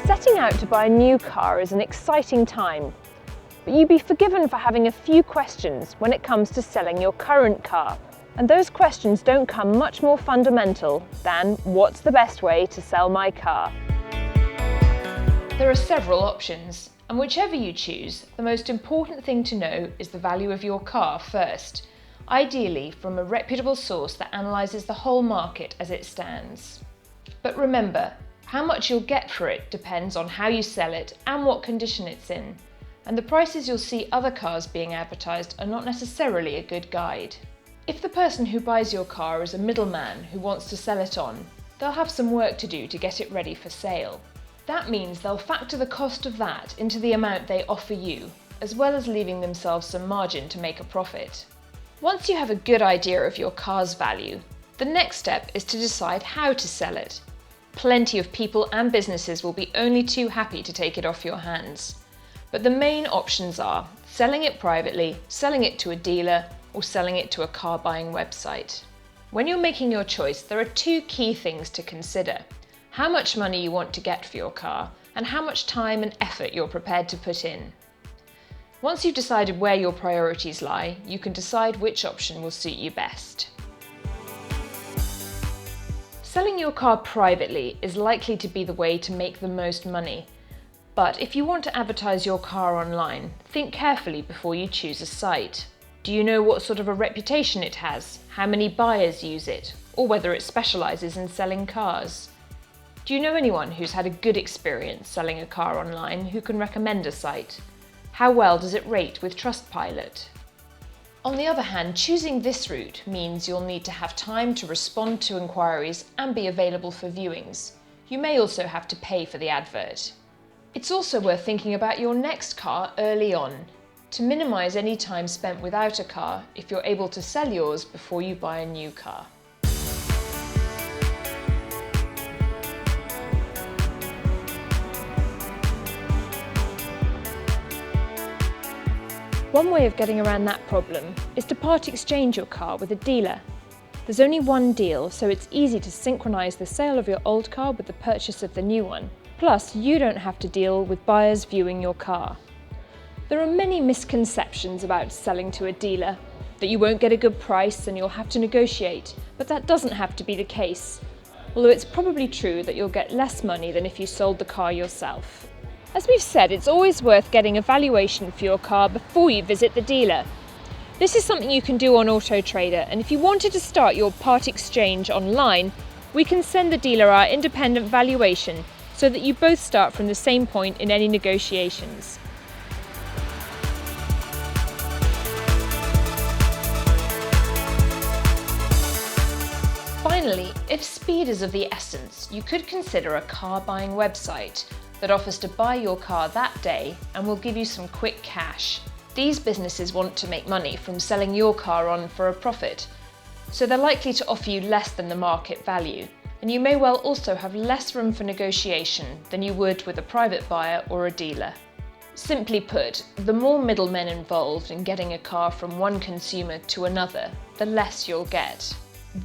Setting out to buy a new car is an exciting time, but you'd be forgiven for having a few questions when it comes to selling your current car. And those questions don't come much more fundamental than, what's the best way to sell my car? There are several options, and whichever you choose, the most important thing to know is the value of your car first, ideally from a reputable source that analyses the whole market as it stands. But remember, how much you'll get for it depends on how you sell it and what condition it's in, and the prices you'll see other cars being advertised are not necessarily a good guide. If the person who buys your car is a middleman who wants to sell it on, they'll have some work to do to get it ready for sale. That means they'll factor the cost of that into the amount they offer you, as well as leaving themselves some margin to make a profit. Once you have a good idea of your car's value, the next step is to decide how to sell it. Plenty of people and businesses will be only too happy to take it off your hands. But the main options are selling it privately, selling it to a dealer, or selling it to a car buying website. When you're making your choice, there are two key things to consider: how much money you want to get for your car, and how much time and effort you're prepared to put in. Once you've decided where your priorities lie, you can decide which option will suit you best. Selling your car privately is likely to be the way to make the most money. But if you want to advertise your car online, think carefully before you choose a site. Do you know what sort of a reputation it has, how many buyers use it, or whether it specialises in selling cars? Do you know anyone who's had a good experience selling a car online who can recommend a site? How well does it rate with Trustpilot? On the other hand, choosing this route means you'll need to have time to respond to inquiries and be available for viewings. You may also have to pay for the advert. It's also worth thinking about your next car early on, to minimise any time spent without a car if you're able to sell yours before you buy a new car. One way of getting around that problem is to part exchange your car with a dealer. There's only one deal, so it's easy to synchronise the sale of your old car with the purchase of the new one. Plus, you don't have to deal with buyers viewing your car. There are many misconceptions about selling to a dealer, that you won't get a good price and you'll have to negotiate, but that doesn't have to be the case. Although it's probably true that you'll get less money than if you sold the car yourself. As we've said, it's always worth getting a valuation for your car before you visit the dealer. This is something you can do on Auto Trader, and if you wanted to start your part exchange online, we can send the dealer our independent valuation so that you both start from the same point in any negotiations. Finally, if speed is of the essence, you could consider a car buying website that offers to buy your car that day and will give you some quick cash. These businesses want to make money from selling your car on for a profit, so they're likely to offer you less than the market value, and you may well also have less room for negotiation than you would with a private buyer or a dealer. Simply put, the more middlemen involved in getting a car from one consumer to another, the less you'll get.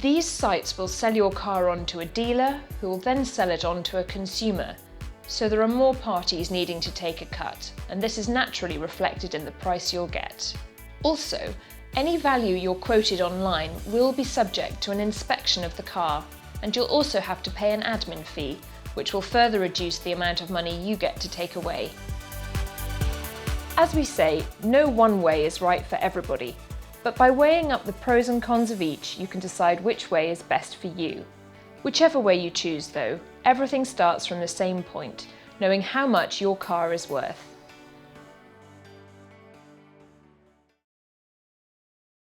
These sites will sell your car on to a dealer, who will then sell it on to a consumer. So there are more parties needing to take a cut, and this is naturally reflected in the price you'll get. Also, any value you're quoted online will be subject to an inspection of the car, and you'll also have to pay an admin fee, which will further reduce the amount of money you get to take away. As we say, no one way is right for everybody, but by weighing up the pros and cons of each, you can decide which way is best for you. Whichever way you choose though, everything starts from the same point, knowing how much your car is worth.